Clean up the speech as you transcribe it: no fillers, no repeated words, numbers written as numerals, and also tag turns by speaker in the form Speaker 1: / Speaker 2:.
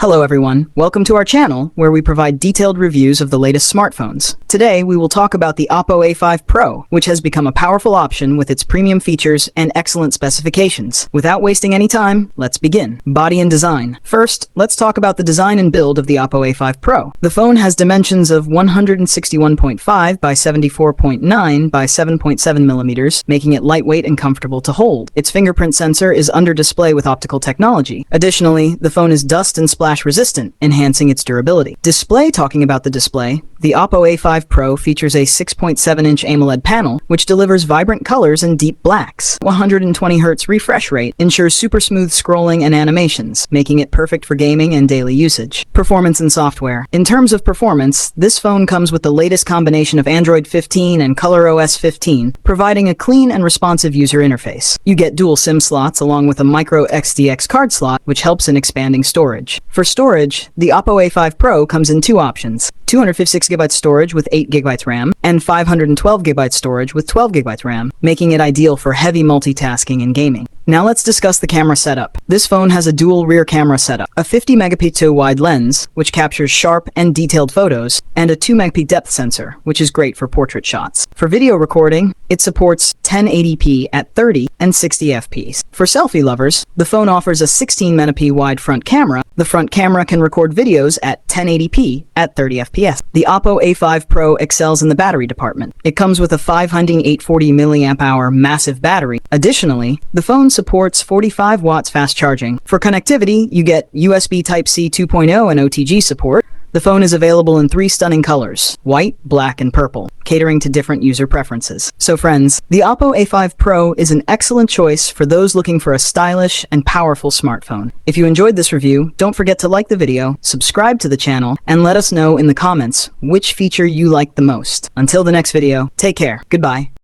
Speaker 1: Hello everyone, welcome to our channel where we provide detailed reviews of the latest smartphones. Today we will talk about the Oppo A5 Pro, which has become a powerful option with its premium features and excellent specifications. Without wasting any time, let's begin. Body and design. First, let's talk about the design and build of the Oppo A5 Pro. The phone has dimensions of 161.5 by 74.9 by 7.7 millimeters, making it lightweight and comfortable to hold. Its fingerprint sensor is under display with optical technology. Additionally, the phone is dust and splash resistant, enhancing its durability. Talking about the display, the Oppo A5 Pro features a 6.7-inch AMOLED panel, which delivers vibrant colors and deep blacks. 120Hz refresh rate ensures super smooth scrolling and animations, making it perfect for gaming and daily usage. Performance and software. In terms of performance, this phone comes with the latest combination of Android 15 and ColorOS 15, providing a clean and responsive user interface. You get dual SIM slots along with a micro XDX card slot, which helps in expanding storage. For storage, the Oppo A5 Pro comes in two options: 256GB storage with 8GB RAM, and 512GB storage with 12GB RAM, making it ideal for heavy multitasking and gaming. Now let's discuss the camera setup. This phone has a dual rear camera setup, a 50-megapixel wide lens, which captures sharp and detailed photos, and a 2-megapixel depth sensor, which is great for portrait shots. For video recording, it supports 1080p at 30 and 60 fps. For selfie lovers, the phone offers a 16-megapixel wide front camera. The front camera can record videos at 1080p at 30 fps. The Oppo A5 Pro excels in the battery department. It comes with a 540 mAh massive battery. Additionally, the phone supports 45 watts fast charging. For connectivity, you get USB Type-C 2.0 and OTG support. The phone is available in three stunning colors: white, black, and purple, catering to different user preferences. So friends, the Oppo A5 Pro is an excellent choice for those looking for a stylish and powerful smartphone. If you enjoyed this review, don't forget to like the video, subscribe to the channel, and let us know in the comments which feature you liked the most. Until the next video, take care. Goodbye.